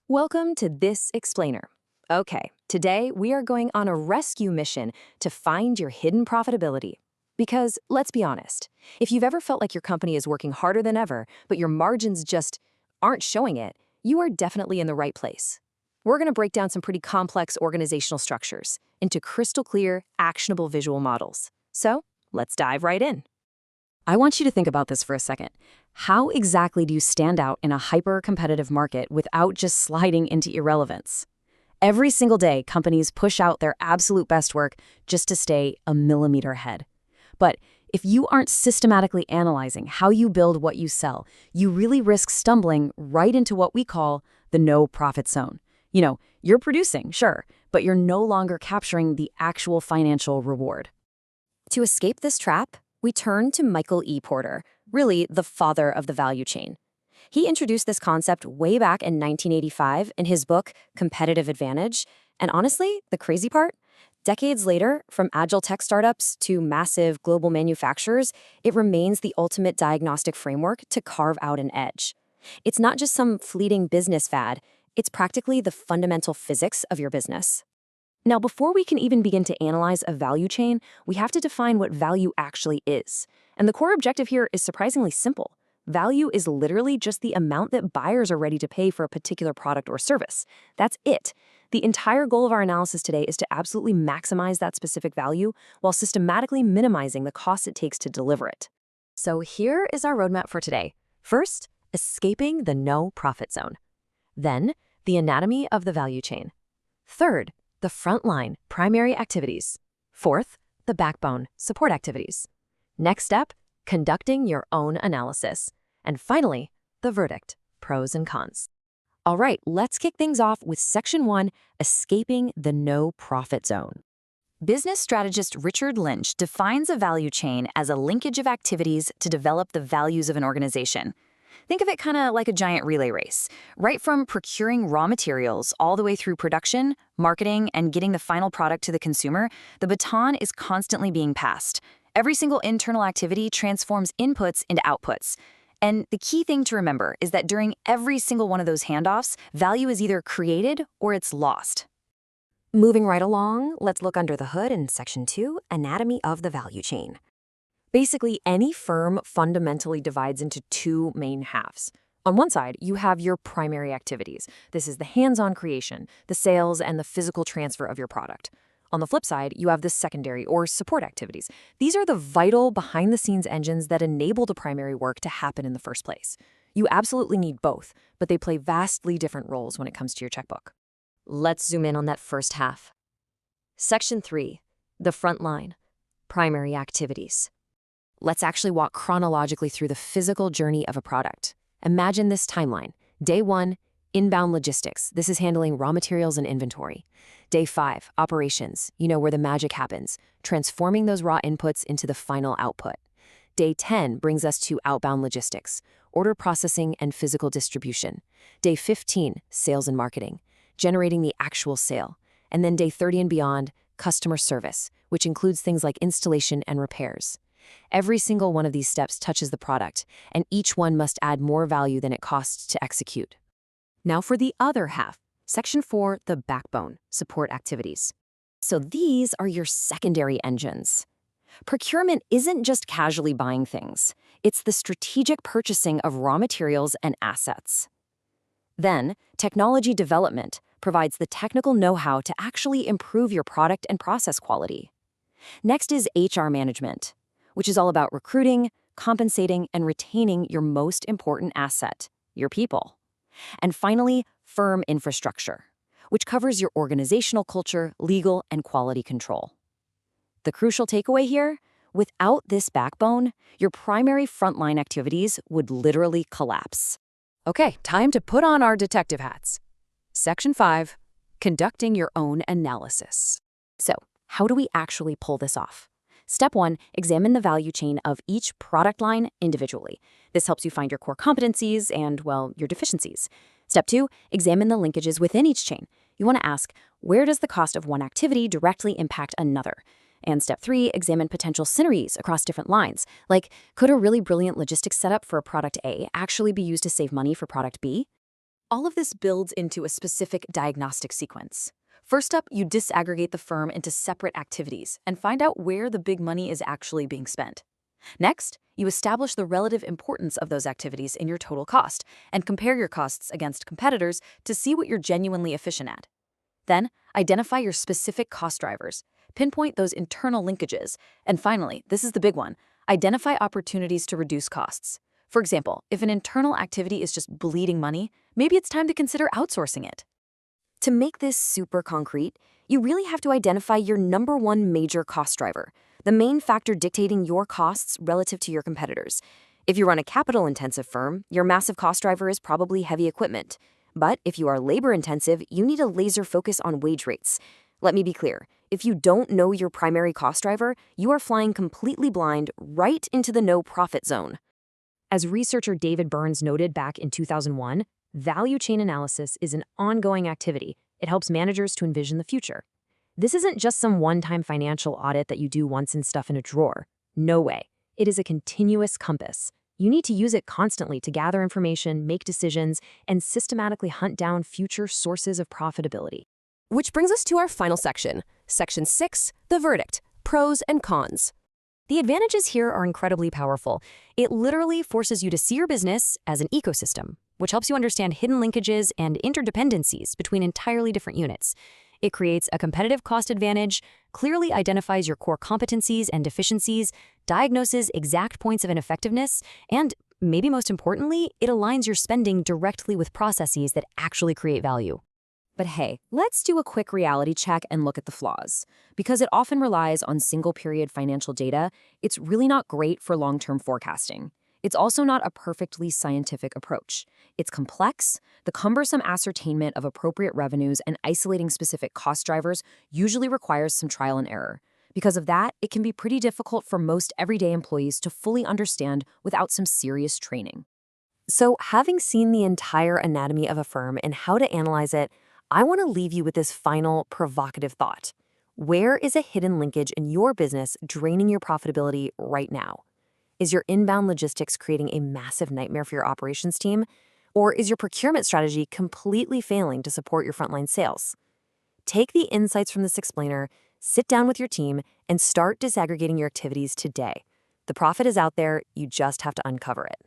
Welcome to This Explainer. Okay, today we are going on a rescue mission to find your hidden profitability. Because, let's be honest, if you've ever felt like your company is working harder than ever, but your margins just aren't showing it, you are definitely in the right place. We're going to break down some pretty complex organizational structures into crystal clear, actionable visual models. So, let's dive right in. I want you to think about this for a second. How exactly do you stand out in a hyper-competitive market without just sliding into irrelevance? Every single day, companies push out their absolute best work just to stay a millimeter ahead. But if you aren't systematically analyzing how you build what you sell, you really risk stumbling right into what we call the no-profit zone. You're producing, sure, but you're no longer capturing the actual financial reward. To escape this trap, we turn to Michael E. Porter, really the father of the value chain. He introduced this concept way back in 1985 in his book, Competitive Advantage. And honestly, the crazy part? Decades later, from agile tech startups to massive global manufacturers, it remains the ultimate diagnostic framework to carve out an edge. It's not just some fleeting business fad, it's practically the fundamental physics of your business. Now, before we can even begin to analyze a value chain, we have to define what value actually is. And the core objective here is surprisingly simple. Value is literally just the amount that buyers are ready to pay for a particular product or service. That's it. The entire goal of our analysis today is to absolutely maximize that specific value while systematically minimizing the cost it takes to deliver it. So here is our roadmap for today. First, escaping the no-profit zone. Then, the anatomy of the value chain. Third, the frontline, primary activities. Fourth, the backbone, support activities. Next step, conducting your own analysis. And finally, the verdict, pros and cons. All right, let's kick things off with Section 1, Escaping the No-Profit Zone. Business strategist Richard Lynch defines a value chain as a linkage of activities to develop the values of an organization. Think of it kind of like a giant relay race, right from procuring raw materials all the way through production, marketing, and getting the final product to the consumer. The baton is constantly being passed. Every single internal activity transforms inputs into outputs. And the key thing to remember is that during every single one of those handoffs, value is either created or it's lost. Moving right along, let's look under the hood in Section 2, Anatomy of the Value Chain. Basically, any firm fundamentally divides into two main halves. On one side, you have your primary activities. This is the hands-on creation, the sales, and the physical transfer of your product. On the flip side, you have the secondary or support activities. These are the vital behind-the-scenes engines that enable the primary work to happen in the first place. You absolutely need both, but they play vastly different roles when it comes to your checkbook. Let's zoom in on that first half. Section 3, the front line, primary activities. Let's actually walk chronologically through the physical journey of a product. Imagine this timeline. Day 1, inbound logistics. This is handling raw materials and inventory. Day 5, operations. Where the magic happens, transforming those raw inputs into the final output. Day 10 brings us to outbound logistics, order processing and physical distribution. Day 15, sales and marketing, generating the actual sale. And then day 30 and beyond, customer service, which includes things like installation and repairs. Every single one of these steps touches the product, and each one must add more value than it costs to execute. Now for the other half, Section 4, the backbone, support activities. So these are your secondary engines. Procurement isn't just casually buying things. It's the strategic purchasing of raw materials and assets. Then, technology development provides the technical know-how to actually improve your product and process quality. Next is HR management, which is all about recruiting, compensating, and retaining your most important asset, your people. And finally, firm infrastructure, which covers your organizational culture, legal, and quality control. The crucial takeaway here? Without this backbone, your primary frontline activities would literally collapse. Okay, time to put on our detective hats. Section 5, conducting your own analysis. So, how do we actually pull this off? Step 1, examine the value chain of each product line individually. This helps you find your core competencies and, your deficiencies. Step 2, examine the linkages within each chain. You want to ask, where does the cost of one activity directly impact another? And step 3, examine potential synergies across different lines. Like, could a really brilliant logistics setup for a product A actually be used to save money for product B? All of this builds into a specific diagnostic sequence. First up, you disaggregate the firm into separate activities and find out where the big money is actually being spent. Next, you establish the relative importance of those activities in your total cost and compare your costs against competitors to see what you're genuinely efficient at. Then, identify your specific cost drivers, pinpoint those internal linkages, and finally, this is the big one, identify opportunities to reduce costs. For example, if an internal activity is just bleeding money, maybe it's time to consider outsourcing it. To make this super concrete, you really have to identify your number one major cost driver, the main factor dictating your costs relative to your competitors. If you run a capital-intensive firm, your massive cost driver is probably heavy equipment. But if you are labor-intensive, you need a laser focus on wage rates. Let me be clear. If you don't know your primary cost driver, you are flying completely blind right into the no-profit zone. As researcher David Burns noted back in 2001, value chain analysis is an ongoing activity. It helps managers to envision the future. This isn't just some one-time financial audit that you do once and stuff in a drawer. No way. It is a continuous compass. You need to use it constantly to gather information, make decisions, and systematically hunt down future sources of profitability. Which brings us to our final section, Section 6, the verdict, pros and cons. The advantages here are incredibly powerful. It literally forces you to see your business as an ecosystem, which helps you understand hidden linkages and interdependencies between entirely different units. It creates a competitive cost advantage, clearly identifies your core competencies and deficiencies, diagnoses exact points of ineffectiveness, and, maybe most importantly, it aligns your spending directly with processes that actually create value. But hey, let's do a quick reality check and look at the flaws. Because it often relies on single-period financial data, it's really not great for long-term forecasting. It's also not a perfectly scientific approach. It's complex, the cumbersome ascertainment of appropriate revenues and isolating specific cost drivers usually requires some trial and error. Because of that, it can be pretty difficult for most everyday employees to fully understand without some serious training. So, having seen the entire anatomy of a firm and how to analyze it, I want to leave you with this final provocative thought. Where is a hidden linkage in your business draining your profitability right now? Is your inbound logistics creating a massive nightmare for your operations team? Or is your procurement strategy completely failing to support your frontline sales? Take the insights from this explainer, sit down with your team, and start disaggregating your activities today. The profit is out there, you just have to uncover it.